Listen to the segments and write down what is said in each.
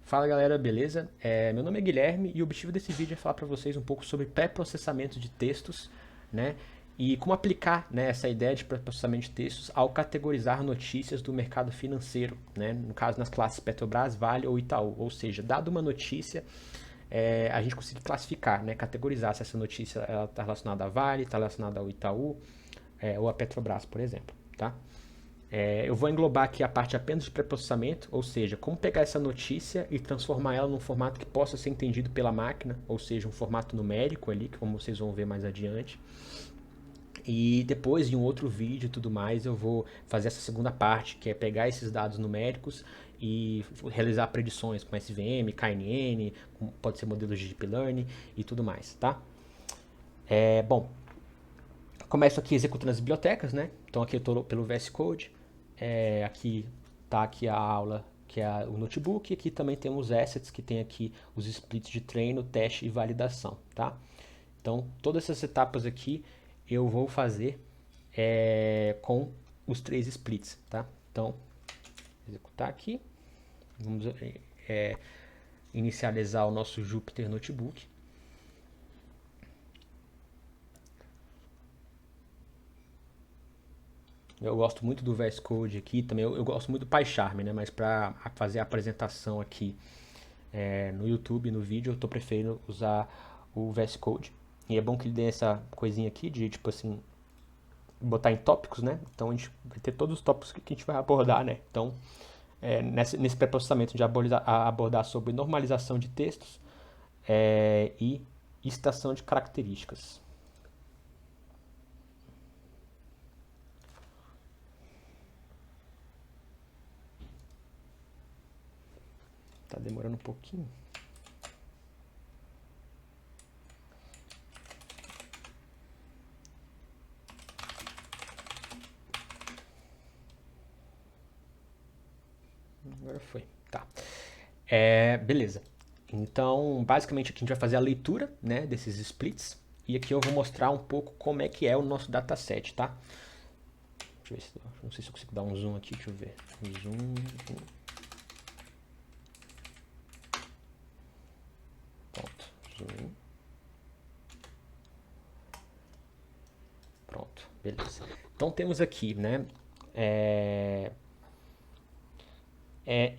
Fala galera, beleza? Meu nome é Guilherme e o objetivo desse vídeo é falar para vocês um pouco sobre pré-processamento de textos, né? E como aplicar, né, essa ideia de pré-processamento de textos ao categorizar notícias do mercado financeiro, né? No caso, nas classes Petrobras, Vale ou Itaú. Ou seja, dado uma notícia, a gente conseguir classificar, né, categorizar se essa notícia está relacionada à Vale, está relacionada ao Itaú, ou à Petrobras, por exemplo, tá? Eu vou englobar aqui a parte apenas de pré-processamento, ou seja, como pegar essa notícia e transformar ela num formato que possa ser entendido pela máquina, ou seja, um formato numérico ali, que como vocês vão ver mais adiante. E depois, em um outro vídeo e tudo mais, eu vou fazer essa segunda parte, que é pegar esses dados numéricos e realizar predições com SVM, KNN, pode ser modelos de Deep Learning e tudo mais, tá? Bom, começo aqui executando as bibliotecas, né? Então aqui eu estou pelo VS Code, aqui tá aqui a aula, que é o notebook, e aqui também tem os assets, que tem aqui os splits de treino, teste e validação, tá? Então todas essas etapas aqui eu vou fazer com os três splits, tá? Então, executar aqui, vamos inicializar o nosso Jupyter Notebook. Eu gosto muito do VS Code aqui, também eu gosto muito do PyCharm, né? Mas para fazer a apresentação aqui no YouTube, no vídeo, eu estou preferindo usar o VS Code. E é bom que ele dê essa coisinha aqui de, tipo assim, botar em tópicos, né? Então a gente vai ter todos os tópicos que a gente vai abordar, né? Então, nesse pré-processamento de abordar sobre normalização de textos e extração de características. Tá demorando um pouquinho. Agora foi. Tá. Beleza. Então, basicamente aqui a gente vai fazer a leitura, né, desses splits. E aqui eu vou mostrar um pouco como é que é o nosso dataset, tá? Deixa eu ver se, não sei se eu consigo dar um zoom aqui, deixa eu ver. Zoom. Pronto. Zoom. Pronto. Beleza. Então temos aqui, né?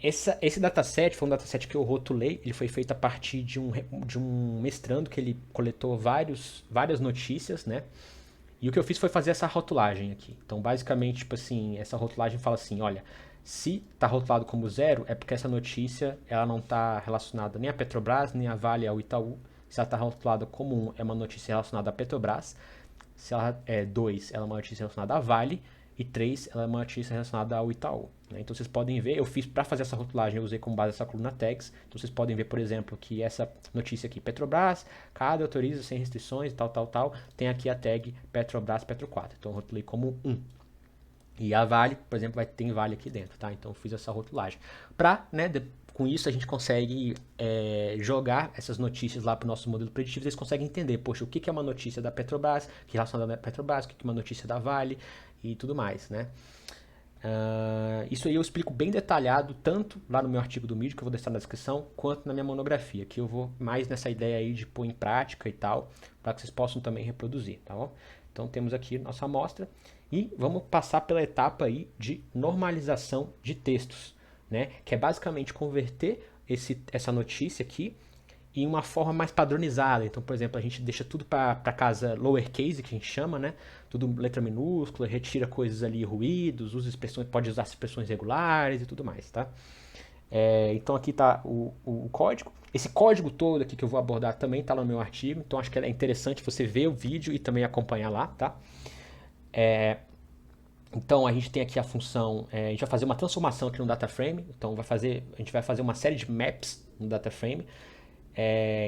Esse dataset foi um dataset que eu rotulei, ele foi feito a partir de um mestrando que ele coletou várias notícias, né? E o que eu fiz foi fazer essa rotulagem aqui. Então, basicamente, tipo assim, essa rotulagem fala assim, olha, se está rotulado como zero, é porque essa notícia ela não está relacionada nem a Petrobras, nem a Vale, ao Itaú. Se ela está rotulada como 1, é uma notícia relacionada a Petrobras. Se ela é 2, ela é uma notícia relacionada à Vale. E 3, ela é uma notícia relacionada ao Itaú. Né? Então vocês podem ver, eu fiz para fazer essa rotulagem, eu usei como base essa coluna tags. Então vocês podem ver, por exemplo, que essa notícia aqui, Petrobras, CAD autoriza sem restrições, tal, tem aqui a tag Petrobras Petro 4. Então eu rotulei como 1. E a Vale, por exemplo, tem Vale aqui dentro, tá? Então eu fiz essa rotulagem. Né, com isso a gente consegue jogar essas notícias lá para o nosso modelo preditivo, eles conseguem entender, poxa, o que é uma notícia da Petrobras, que é relacionada à Petrobras, o que é uma notícia da Vale e tudo mais, né? Isso aí eu explico bem detalhado, tanto lá no meu artigo do Medium, que eu vou deixar na descrição, quanto na minha monografia, que eu vou mais nessa ideia aí de pôr em prática e tal, para que vocês possam também reproduzir, tá bom? Então temos aqui nossa amostra e vamos passar pela etapa aí de normalização de textos, né? Que é basicamente converter essa notícia aqui em uma forma mais padronizada. Então, por exemplo, a gente deixa tudo para casa lowercase, que a gente chama, né? Tudo letra minúscula, retira coisas ali, ruídos, usa expressões, pode usar expressões regulares e tudo mais, tá? Então aqui está o código. Esse código todo aqui que eu vou abordar também está no meu artigo, então acho que é interessante você ver o vídeo e também acompanhar lá, tá? Então a gente tem aqui a função, a gente vai fazer uma transformação aqui no data frame, então a gente vai fazer uma série de maps no data frame.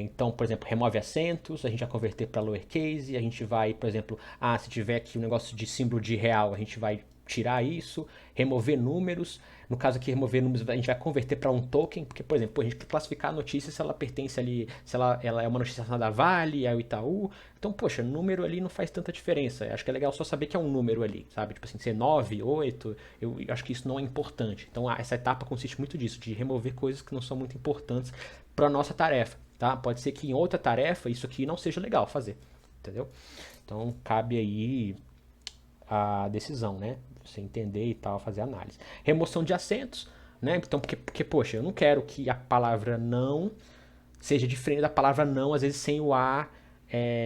Então, por exemplo, remove acentos, a gente vai converter para lowercase, a gente vai, por exemplo, se tiver aqui um negócio de símbolo de real, a gente vai tirar isso, remover números. No caso aqui, remover números, a gente vai converter para um token, porque, por exemplo, a gente precisa classificar a notícia se ela pertence ali, se ela é uma notícia da Vale, é o Itaú. Então, poxa, número ali não faz tanta diferença. Acho que é legal só saber que é um número ali, sabe? Tipo assim, ser 9, 8, eu acho que isso não é importante. Então, essa etapa consiste muito disso, de remover coisas que não são muito importantes para a nossa tarefa, tá? Pode ser que em outra tarefa isso aqui não seja legal fazer, entendeu? Então, cabe aí a decisão, né? Você entender e tal, fazer análise. Remoção de acentos, né? Então, porque, poxa, eu não quero que a palavra não seja diferente da palavra não, às vezes sem o A,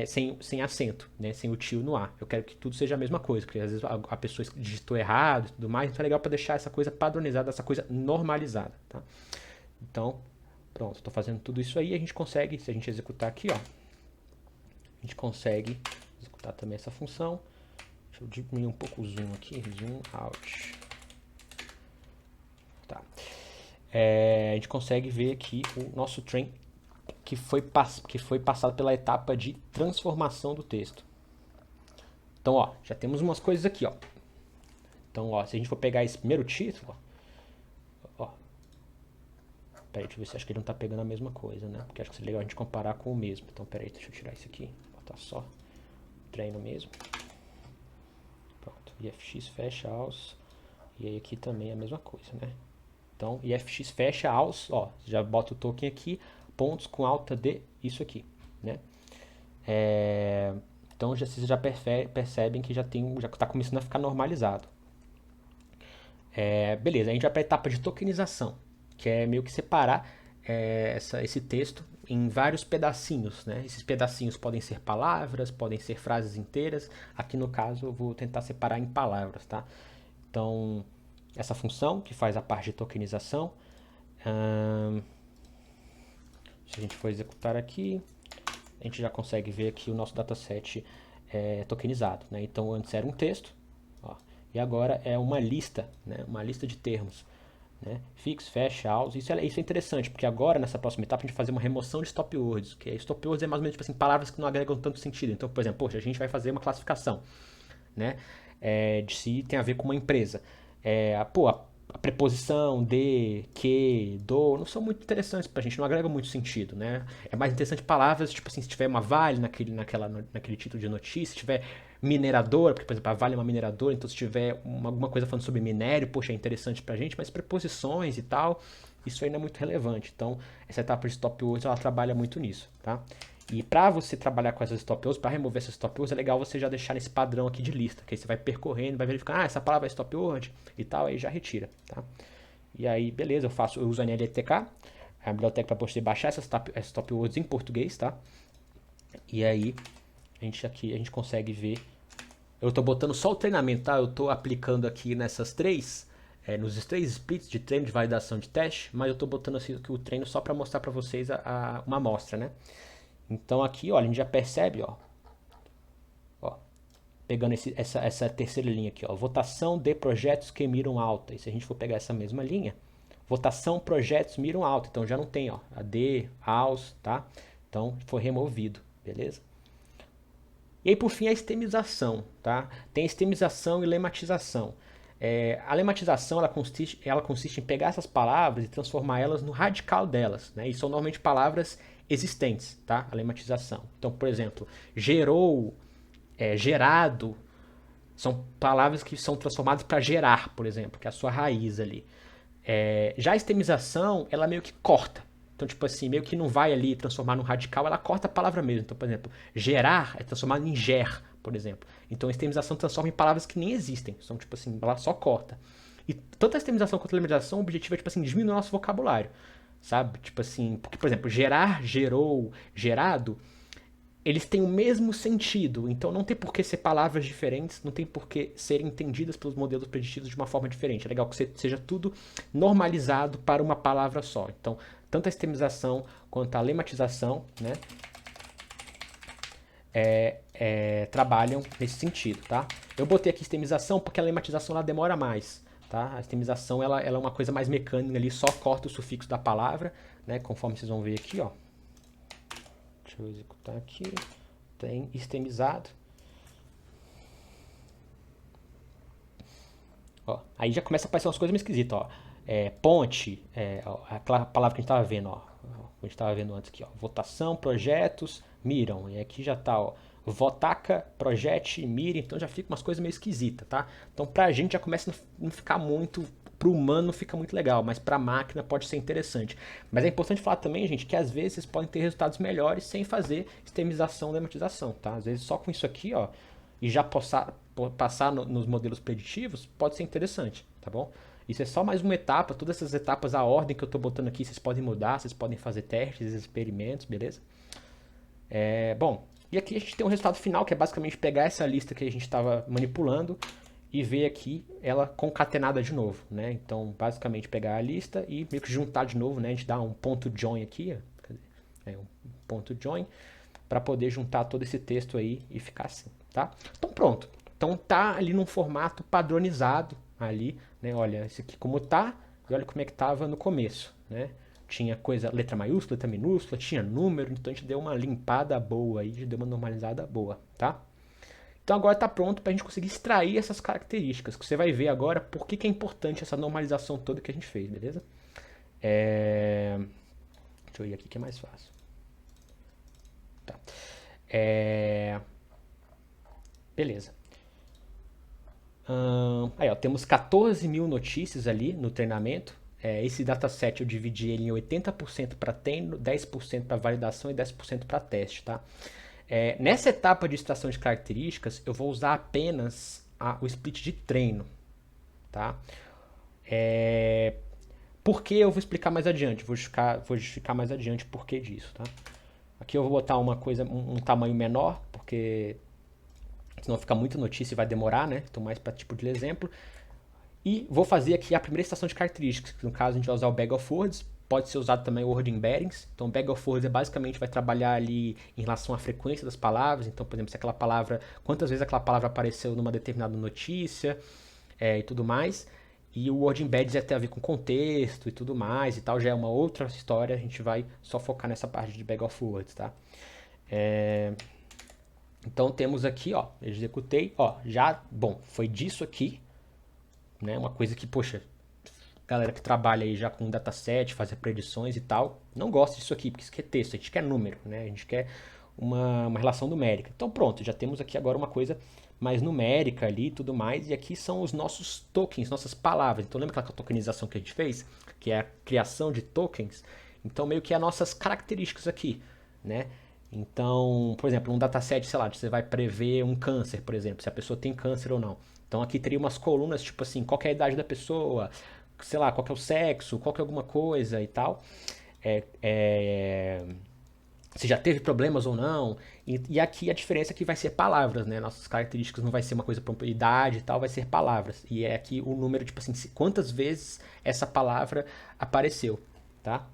sem acento, né? Sem o tio no A. Eu quero que tudo seja a mesma coisa, porque às vezes a pessoa digitou errado e tudo mais, então é legal para deixar essa coisa padronizada, essa coisa normalizada, tá? Então, pronto, estou fazendo tudo isso aí, a gente consegue, se a gente executar aqui, ó, a gente consegue executar também essa função. Deixa eu diminuir um pouco o zoom aqui, zoom out. Tá. A gente consegue ver aqui o nosso train que foi passado pela etapa de transformação do texto. Então, ó, já temos umas coisas aqui, ó. Então, ó, se a gente for pegar esse primeiro título, ó. Peraí, deixa eu ver se acho que ele não tá pegando a mesma coisa, né? Porque acho que seria legal a gente comparar com o mesmo. Então, peraí, deixa eu tirar isso aqui. Botar só treino mesmo. Pronto. IFX fecha aos. E aí aqui também é a mesma coisa, né? Então, IFX fecha aos, ó, já bota o token aqui, pontos com alta de isso aqui, né? Então, vocês já percebem que já está começando a ficar normalizado. Beleza, a gente vai para a etapa de tokenização, que é meio que separar esse texto em vários pedacinhos, né? Esses pedacinhos podem ser palavras, podem ser frases inteiras. Aqui no caso eu vou tentar separar em palavras, tá? Então, essa função que faz a parte de tokenização, se a gente for executar aqui, a gente já consegue ver aqui o nosso dataset tokenizado, né? Então antes era um texto, ó, e agora é uma lista, né? Uma lista de termos, né? Fix, fecha, aus. Isso é interessante, porque agora nessa próxima etapa a gente vai fazer uma remoção de stop words, que stop words é mais ou menos tipo assim, palavras que não agregam tanto sentido. Então, por exemplo, poxa, a gente vai fazer uma classificação, né? De se tem a ver com uma empresa. A preposição de, que, do, não são muito interessantes pra gente, não agrega muito sentido, né? É mais interessante palavras, tipo assim, se tiver uma Vale naquele título de notícia, se tiver mineradora, porque, por exemplo, a Vale é uma mineradora, então se tiver alguma coisa falando sobre minério, poxa, é interessante pra gente, mas preposições e tal, isso aí não é muito relevante. Então, essa etapa de stop words, ela trabalha muito nisso, tá? E para você trabalhar com essas stop words, para remover essas stop words, é legal você já deixar nesse padrão aqui de lista, que aí você vai percorrendo, vai verificar, essa palavra é stop word e tal, aí já retira, tá? E aí, beleza, eu uso a NLTK, a biblioteca para poder baixar essas stop words em português, tá? E aí, a gente consegue ver. Eu tô botando só o treinamento, tá? Eu tô aplicando aqui nessas nos 3 splits de treino de validação de teste, mas eu tô botando assim, aqui o treino só para mostrar para vocês uma amostra, né? Então aqui, olha, a gente já percebe, ó, pegando essa terceira linha aqui, ó, votação de projetos que miram alta. E se a gente for pegar essa mesma linha, votação projetos miram alta. Então já não tem, ó, a de, aos, tá? Então foi removido, beleza? E aí por fim a estemização, tá? Tem estemização e lematização. A lematização ela consiste em pegar essas palavras e transformar elas no radical delas, né? E são normalmente palavras existentes, tá? A lematização. Então, por exemplo, gerou, gerado, são palavras que são transformadas para gerar, por exemplo, que é a sua raiz ali. Já a estemização, ela meio que corta. Então, tipo assim, meio que não vai ali transformar no radical, ela corta a palavra mesmo. Então, por exemplo, gerar é transformado em ger, por exemplo. Então, a estemização transforma em palavras que nem existem. Então, tipo assim, ela só corta. E tanto a estemização quanto a lematização, o objetivo é, tipo assim, diminuir o nosso vocabulário. Sabe? Tipo assim, porque, por exemplo, gerar, gerou, gerado, eles têm o mesmo sentido. Então, não tem por que ser palavras diferentes, não tem por que serem entendidas pelos modelos preditivos de uma forma diferente. É legal que seja tudo normalizado para uma palavra só. Então, tanto a estemização quanto a lematização, né, trabalham nesse sentido, tá? Eu botei aqui estemização porque a lematização ela demora mais, tá? A estemização ela é uma coisa mais mecânica ali, só corta o sufixo da palavra, né? Conforme vocês vão ver aqui, ó. Deixa eu executar aqui. Tem estemizado. Ó, aí já começa a aparecer umas coisas meio esquisitas, ó. Ponte, ó, aquela palavra que a gente estava vendo, ó. A gente estava vendo antes aqui, ó. Votação, projetos, miram. E aqui já tá, ó. Votaca, projete, mira. Então já fica umas coisas meio esquisitas, tá? Então pra gente já começa a não ficar muito. Pro humano fica muito legal, mas pra máquina pode ser interessante. Mas é importante falar também, gente, que às vezes vocês podem ter resultados melhores sem fazer sistemização da lematização, tá? Às vezes só com isso aqui, ó, e já passar nos modelos preditivos pode ser interessante, tá bom? Isso é só mais uma etapa, todas essas etapas, a ordem que eu estou botando aqui, vocês podem mudar, vocês podem fazer testes, experimentos, beleza? Bom, e aqui a gente tem um resultado final, que é basicamente pegar essa lista que a gente estava manipulando e ver aqui ela concatenada de novo, né? Então, basicamente pegar a lista e meio que juntar de novo, né? A gente dá um ponto join aqui, um ponto join, para poder juntar todo esse texto aí e ficar assim, tá? Então pronto. Então tá ali num formato padronizado ali, né? Olha, esse aqui como tá e olha como é que tava no começo, né? Tinha coisa, letra maiúscula, letra minúscula, tinha número, então a gente deu uma limpada boa aí, deu uma normalizada boa, tá? Então agora está pronto para a gente conseguir extrair essas características, que você vai ver agora por que é importante essa normalização toda que a gente fez, beleza? Deixa eu ir aqui que é mais fácil. Tá. Beleza. Aí, ó, temos 14 mil notícias ali no treinamento. Esse dataset eu dividi ele em 80% para treino, 10% para validação e 10% para teste, tá? Nessa etapa de extração de características, eu vou usar apenas o split de treino, tá? Por que eu vou explicar mais adiante? Vou justificar mais adiante o porquê disso, tá? Aqui eu vou botar uma coisa, um tamanho menor, porque senão fica muita notícia e vai demorar, né? Então mais para tipo de exemplo. E vou fazer aqui a primeira extração de características, que no caso a gente vai usar o Bag of Words, pode ser usado também o Word Embeddings. Então, o Bag of Words basicamente vai trabalhar ali em relação à frequência das palavras. Então, por exemplo, se aquela palavra, quantas vezes aquela palavra apareceu numa determinada notícia e tudo mais. E o Word Embeddings tem a ver com contexto e tudo mais e tal, já é uma outra história. A gente vai só focar nessa parte de Bag of Words, tá? Então, temos aqui, ó, eu executei, ó, já, bom, foi disso aqui, né? Uma coisa que, poxa, galera que trabalha aí já com dataset, fazer predições e tal, não gosta disso aqui, porque isso aqui é texto, a gente quer número, né? A gente quer uma relação numérica. Então pronto, já temos aqui agora uma coisa mais numérica ali e tudo mais, e aqui são os nossos tokens, nossas palavras. Então lembra aquela tokenização que a gente fez, que é a criação de tokens? Então meio que é as nossas características aqui, né? Então, por exemplo, um dataset, sei lá, você vai prever um câncer, por exemplo, se a pessoa tem câncer ou não. Então aqui teria umas colunas, tipo assim, qual é a idade da pessoa, sei lá, qual é o sexo, qual é alguma coisa e tal. É, é, se já teve problemas ou não. E aqui a diferença é que vai ser palavras, né? Nossas características não vai ser uma coisa por idade e tal, vai ser palavras. E é aqui o número, tipo assim, quantas vezes essa palavra apareceu, tá?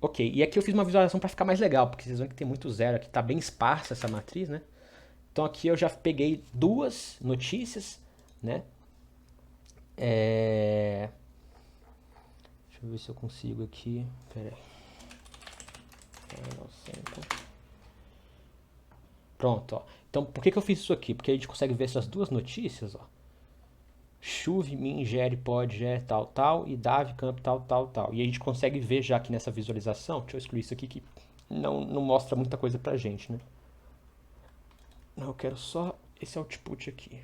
Ok, e aqui eu fiz uma visualização para ficar mais legal, porque vocês vão que tem muito zero aqui, tá bem esparsa essa matriz, né? Então aqui eu já peguei duas notícias, né? Deixa eu ver se eu consigo aqui. Pera aí. Pronto, ó. Então por que eu fiz isso aqui? Porque a gente consegue ver essas duas notícias, ó. Chuve, min, gere, pode, gere, tal, tal, e dave, campo, tal, tal, tal. E a gente consegue ver já aqui nessa visualização, deixa eu excluir isso aqui que não mostra muita coisa pra gente, né? Não, eu quero só esse output aqui.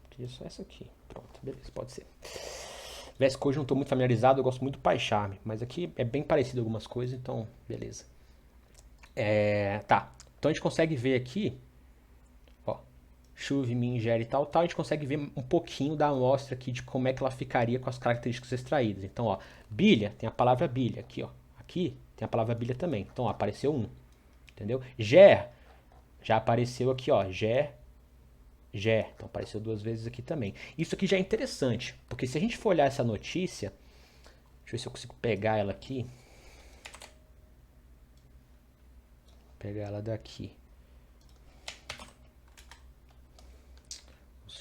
Queria só essa aqui. Pronto, beleza, pode ser. VS Code não estou muito familiarizado, eu gosto muito do PyCharm, mas aqui é bem parecido algumas coisas, então beleza. Tá, então a gente consegue ver aqui, ó, chuve, min, gere e tal, tal, a gente consegue ver um pouquinho da amostra aqui de como é que ela ficaria com as características extraídas. Então, ó, bilha, tem a palavra bilha aqui, ó. Aqui tem a palavra bilha também. Então, ó, apareceu um, entendeu? Ger, já apareceu aqui, ó, ger, ger. Então, apareceu duas vezes aqui também. Isso aqui já é interessante, porque se a gente for olhar essa notícia, deixa eu ver se eu consigo pegar ela aqui. Pegar ela daqui.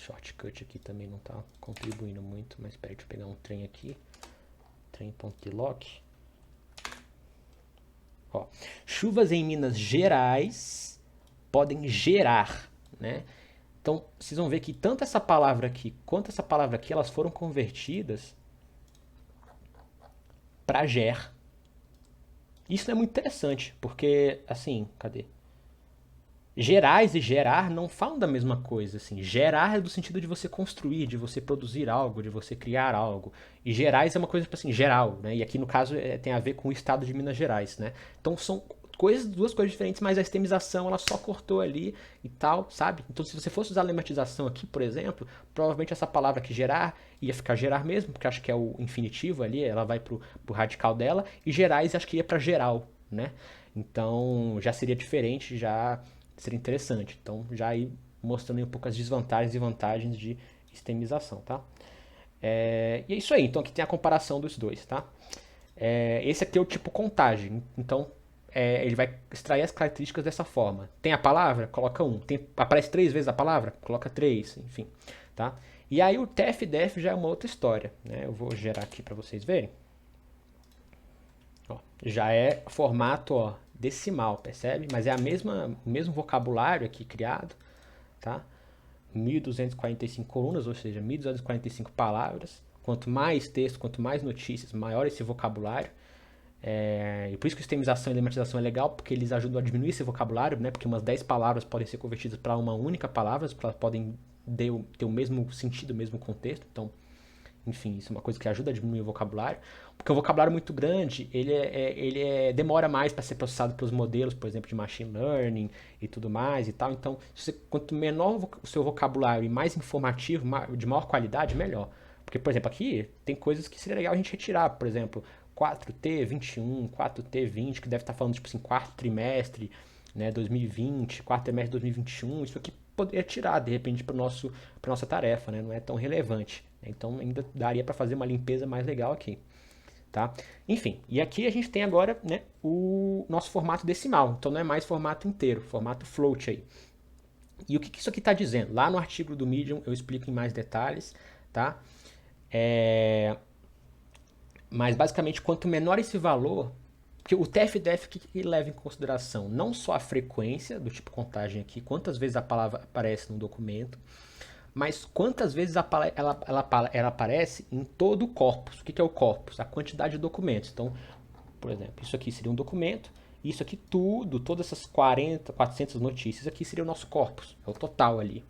shortcut aqui também não está contribuindo muito, mas espera aí, deixa eu pegar um trem aqui. Trem.lock. Ó, chuvas em Minas Gerais podem gerar, né? Então, vocês vão ver que tanto essa palavra aqui quanto essa palavra aqui, elas foram convertidas para ger. Isso é muito interessante, porque, assim, cadê? Gerais e gerar não falam da mesma coisa, assim. Gerar é do sentido de você construir, de você produzir algo, de você criar algo. E gerais é uma coisa, assim, geral, né? E aqui, no caso, tem a ver com o estado de Minas Gerais, né? Então, são duas coisas diferentes, mas a estemização, ela só cortou ali e tal, sabe? Então, se você fosse usar a lematização aqui, por exemplo, provavelmente essa palavra aqui, gerar, ia ficar gerar mesmo, porque acho que é o infinitivo ali, ela vai pro radical dela, e gerais acho que ia pra geral, né? Então, já seria diferente, já seria interessante. Então, já aí mostrando aí um pouco as desvantagens e vantagens de estemização, tá? E é isso aí. Então, aqui tem a comparação dos dois, tá? Esse aqui é o tipo contagem. Então, ele vai extrair as características dessa forma. Tem a palavra? Coloca 1. Aparece 3 vezes a palavra? Coloca 3, enfim, tá? E aí o TF-DEF já é uma outra história, né? Eu vou gerar aqui para vocês verem. Ó, já é formato, ó, decimal, percebe? Mas é o mesmo vocabulário aqui criado, tá? 1.245 colunas, ou seja, 1.245 palavras. Quanto mais texto, quanto mais notícias, maior esse vocabulário. E por isso que a sistemização e lematização é legal, porque eles ajudam a diminuir esse vocabulário, né? Porque umas 10 palavras podem ser convertidas para uma única palavra, elas podem ter o mesmo sentido, o mesmo contexto. Então, enfim, isso é uma coisa que ajuda a diminuir o vocabulário. Porque o vocabulário muito grande, demora mais para ser processado pelos modelos, por exemplo, de machine learning e tudo mais e tal. Então, quanto menor o seu vocabulário e mais informativo, de maior qualidade, melhor. Porque, por exemplo, aqui tem coisas que seria legal a gente retirar. Por exemplo, 4T21, 4T20, que deve estar falando, tipo assim, quarto trimestre, né, 2020, quarto trimestre de 2021. Isso aqui poderia tirar, de repente, para nossa tarefa, né? Não é tão relevante. Então, ainda daria para fazer uma limpeza mais legal aqui. Tá? Enfim, e aqui a gente tem agora, né, o nosso formato decimal. Então, não é mais formato inteiro, formato float aí. E o que isso aqui está dizendo? Lá no artigo do Medium eu explico em mais detalhes, tá? Mas basicamente, quanto menor esse valor, porque o TF-DEF que leva em consideração não só a frequência, do tipo contagem aqui, quantas vezes a palavra aparece no documento, mas quantas vezes ela aparece em todo o corpus. O que é o corpus? A quantidade de documentos. Então, por exemplo, isso aqui seria um documento, isso aqui tudo, todas essas 400 notícias aqui seria o nosso corpus, é o total ali,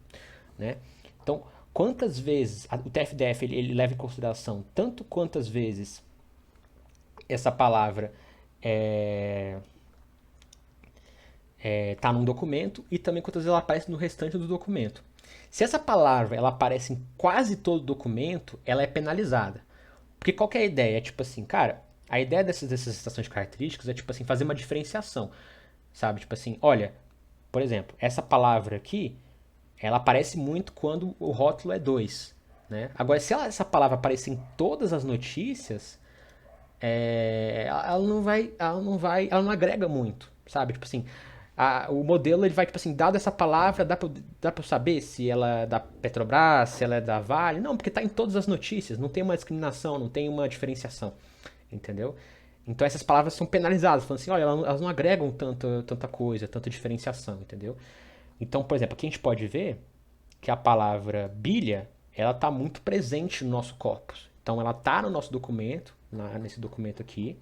né? Então, quantas vezes o TF-DEF ele leva em consideração tanto quantas vezes essa palavra está num documento e também quantas vezes ela aparece no restante do documento. Se essa palavra ela aparece em quase todo documento, ela é penalizada. Porque qual que é a ideia? É tipo assim, cara, a ideia dessas citações de características é tipo assim, fazer uma diferenciação. Sabe? Tipo assim, olha, por exemplo, essa palavra aqui, ela aparece muito quando o rótulo é 2. Né? Agora, se essa palavra aparecer em todas as notícias, ela não agrega muito, sabe? Tipo assim, o modelo ele vai, tipo assim, dado essa palavra, dá pra eu saber se ela é da Petrobras, se ela é da Vale? Não, porque tá em todas as notícias, não tem uma discriminação, não tem uma diferenciação, entendeu? Então essas palavras são penalizadas, falando assim, olha, elas não agregam tanta coisa, tanta diferenciação, entendeu? Então, por exemplo, aqui a gente pode ver que a palavra bilha, ela está muito presente no nosso corpus. Então ela está no nosso documento, nesse documento aqui,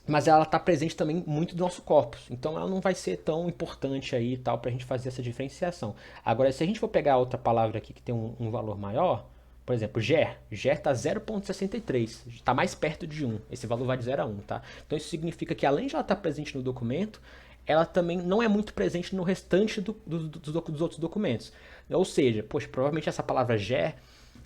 mas ela está presente também muito do nosso corpus. Então ela não vai ser tão importante aí e tal para a gente fazer essa diferenciação. Agora, se a gente for pegar outra palavra aqui que tem um valor maior, por exemplo, ger está 0,63, está mais perto de 1. Esse valor vai de 0 a 1, tá? Então isso significa que além de ela estar presente no documento, ela também não é muito presente no restante dos outros documentos. Ou seja, poxa, provavelmente essa palavra ger,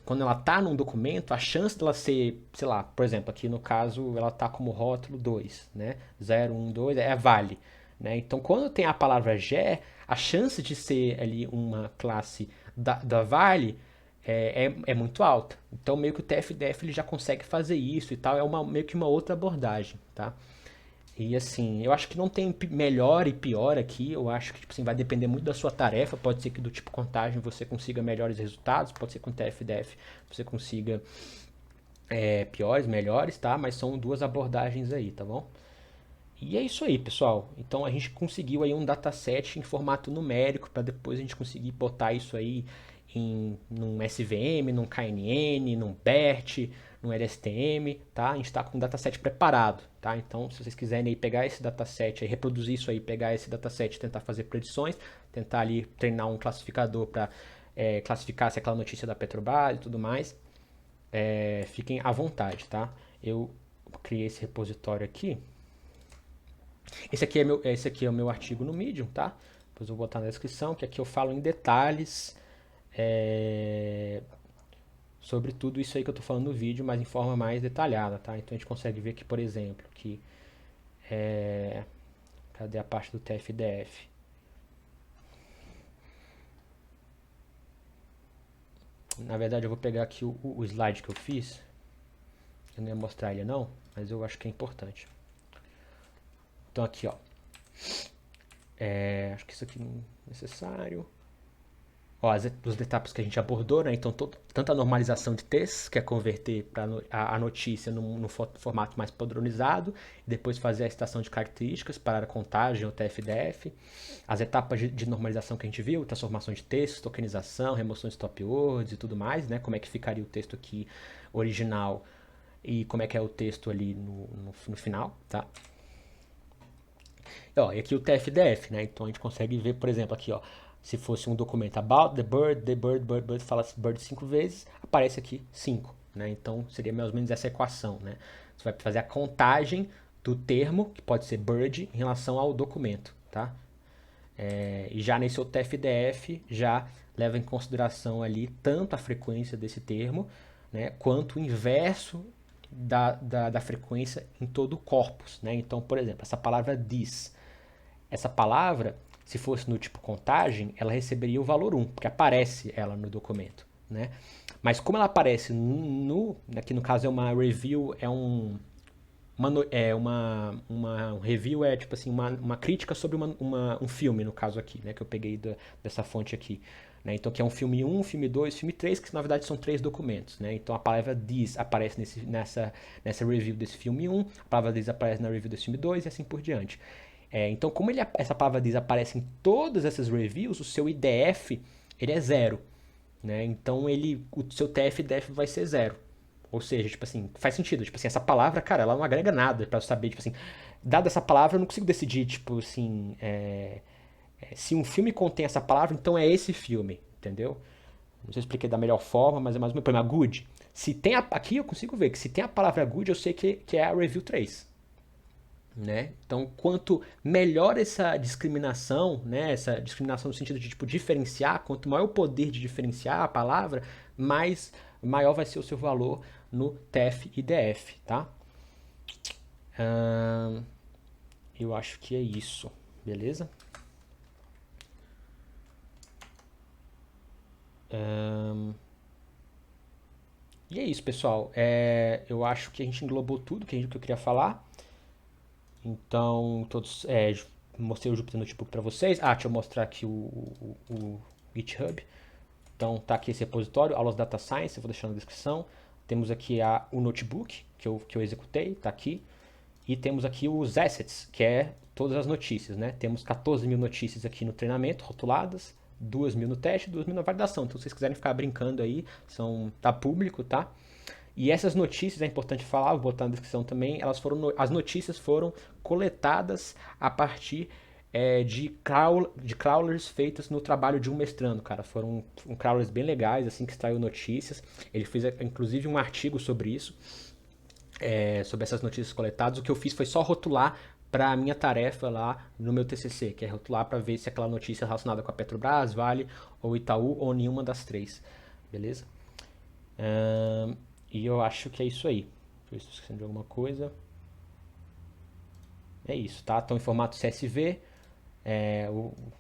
quando ela está num documento, a chance dela ser, sei lá, por exemplo, aqui no caso ela está como rótulo 2, né? 0, 1, 2 é vale. Né? Então, quando tem a palavra ger, a chance de ser ali uma classe da vale é muito alta. Então, meio que o TF-DEF ele já consegue fazer isso e tal, meio que uma outra abordagem, tá? E assim, eu acho que não tem melhor e pior aqui. Eu acho que tipo assim, vai depender muito da sua tarefa. Pode ser que do tipo contagem você consiga melhores resultados, pode ser que com TF-DF você consiga piores, melhores, tá? Mas são duas abordagens aí, tá bom? E é isso aí, pessoal. Então a gente conseguiu aí um dataset em formato numérico para depois a gente conseguir botar isso aí num SVM, num KNN, num BERT, num LSTM, tá? A gente está com um dataset preparado, tá? Então, se vocês quiserem aí pegar esse dataset, aí, reproduzir isso aí, pegar esse dataset, tentar fazer predições, tentar ali treinar um classificador para classificar se é aquela notícia da Petrobras e tudo mais, fiquem à vontade, tá? Eu criei esse repositório aqui. Esse aqui é o meu artigo no Medium, tá? Depois eu vou botar na descrição, que aqui eu falo em detalhes é, sobre tudo isso aí que eu tô falando no vídeo, mas em forma mais detalhada, tá? Então a gente consegue ver que, por exemplo, que cadê a parte do TF-DF? Na verdade eu vou pegar aqui o slide que eu fiz. Eu não ia mostrar ele não, mas eu acho que é importante. Então aqui, ó. Acho que isso aqui não é necessário. Ó, as etapas que a gente abordou, né? Então, tanto a normalização de textos, que é converter a notícia num formato mais padronizado, e depois fazer a citação de características para a contagem ou TF-DF. As etapas de normalização que a gente viu, transformação de textos, tokenização, remoção de stop words e tudo mais, né? Como é que ficaria o texto aqui original e como é que é o texto ali no final, tá? Ó, e aqui o TF-DF, né? Então a gente consegue ver, por exemplo, aqui, ó, se fosse um documento about the bird, fala bird 5 vezes, aparece aqui 5, né? Então seria mais ou menos essa equação, né? Você vai fazer a contagem do termo, que pode ser bird, em relação ao documento, tá? E já nesse outro TF-DF já leva em consideração ali tanto a frequência desse termo, né, quanto o inverso da frequência em todo o corpus, né? Então, por exemplo, essa palavra this, essa palavra, se fosse no tipo contagem, ela receberia o valor 1, porque aparece ela no documento, né? Mas como ela aparece aqui no caso é uma review, um review é tipo assim, uma crítica sobre um filme, no caso aqui, né? Que eu peguei dessa fonte aqui. Né? Então, que é um filme 1, filme 2, filme 3, que na verdade são 3 documentos. Né? Então, a palavra this aparece nessa review desse filme 1, a palavra this aparece na review desse filme 2 e assim por diante. Então, como essa palavra this aparece em todas essas reviews, o seu IDF ele é zero. Né? Então, o seu TF-DF vai ser zero. Ou seja, tipo assim, faz sentido. Tipo assim, essa palavra, cara, ela não agrega nada pra eu saber, tipo assim, dada essa palavra, eu não consigo decidir, tipo assim, se um filme contém essa palavra, então é esse filme, entendeu? Não sei se eu expliquei da melhor forma, mas é mais ou menos, por exemplo, a good. Se tem aqui eu consigo ver que se tem a palavra good, eu sei que é a review 3. Né? Então, quanto melhor essa discriminação, né, essa discriminação no sentido de tipo, diferenciar, quanto maior o poder de diferenciar a palavra, maior vai ser o seu valor no TF e DF, tá? Eu acho que é isso, beleza? E é isso, pessoal. Eu acho que a gente englobou tudo que eu queria falar. Então, mostrei o Jupyter Notebook para vocês. Deixa eu mostrar aqui o GitHub. Então, tá aqui esse repositório, aulas Data Science, eu vou deixar na descrição. Temos aqui o notebook que eu executei, tá aqui. E temos aqui os assets, que é todas as notícias, né? Temos 14 mil notícias aqui no treinamento, rotuladas, 2 mil no teste, 2 mil na validação. Então, se vocês quiserem ficar brincando aí, tá público, tá? E essas notícias, é importante falar, vou botar na descrição também, as notícias foram coletadas a partir de crawlers feitas no trabalho de um mestrando, cara. Foram crawlers bem legais, assim, que extraiu notícias. Ele fez, inclusive, um artigo sobre isso, sobre essas notícias coletadas. O que eu fiz foi só rotular para a minha tarefa lá no meu TCC, que é rotular para ver se aquela notícia é relacionada com a Petrobras, Vale ou Itaú ou nenhuma das três, beleza? E eu acho que é isso aí. Deixa eu ver se estou esquecendo de alguma coisa. É isso, tá? Estão em formato CSV.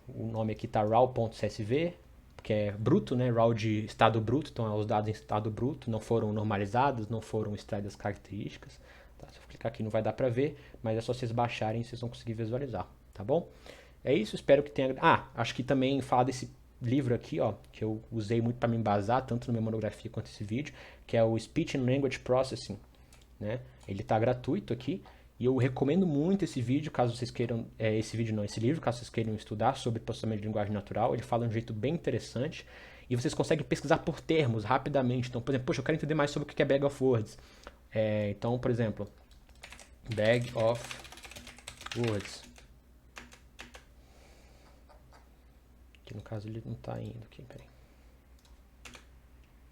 O nome aqui tá raw.csv, que é bruto, né? Raw de estado bruto, então os dados em estado bruto não foram normalizados, não foram extraídas características, Tá? Se eu clicar aqui não vai dar para ver, mas é só vocês baixarem e vocês vão conseguir visualizar, tá bom? É isso, espero que tenha... acho que também falar desse livro aqui, ó, que eu usei muito para me embasar, tanto na minha monografia quanto nesse vídeo, que é o Speech and Language Processing, né? Ele está gratuito aqui, e eu recomendo muito esse vídeo, caso vocês queiram, esse livro, caso vocês queiram estudar sobre processamento de linguagem natural. Ele fala de um jeito bem interessante, e vocês conseguem pesquisar por termos rapidamente. Então, por exemplo, poxa, eu quero entender mais sobre o que é Bag of Words. Então, por exemplo, Bag of Words. Aqui no caso ele não está indo aqui, peraí.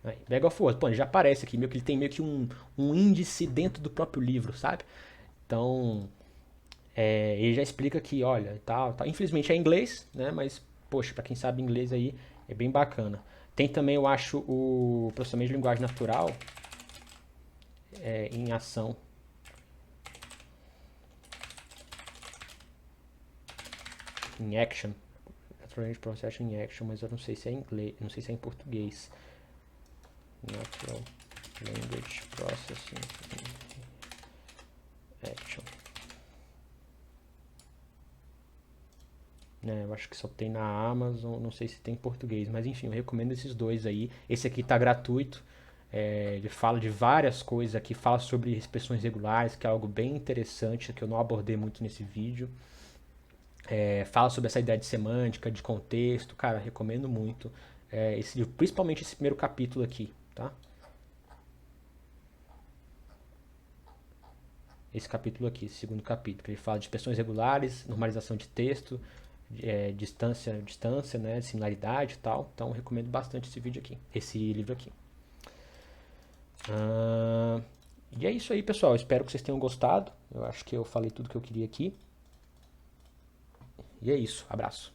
Aí, Bag of Words, pô, ele já aparece aqui, meio que ele tem meio que um índice dentro do próprio livro, sabe? Então, ele já explica que, olha, tal, tal. Infelizmente é em inglês, né? Mas, poxa, para quem sabe inglês aí, é bem bacana. Tem também, eu acho, o processamento de linguagem natural em ação. Em action. Natural Processing in Action, mas eu não sei se é em inglês, não sei se é em português. Natural Language Processing in Action. Eu acho que só tem na Amazon, não sei se tem em português, mas enfim, eu recomendo esses dois aí. Esse aqui tá gratuito, ele fala de várias coisas aqui, fala sobre expressões regulares, que é algo bem interessante, que eu não abordei muito nesse vídeo. Fala sobre essa ideia de semântica, de contexto, cara, recomendo muito esse livro, principalmente esse primeiro capítulo aqui, tá? Esse capítulo aqui, esse segundo capítulo, que ele fala de expressões regulares, normalização de texto, distância, né, similaridade e tal. Então eu recomendo bastante esse vídeo aqui, esse livro aqui. E é isso aí, pessoal. Espero que vocês tenham gostado. Eu acho que eu falei tudo que eu queria aqui. E é isso. Abraço.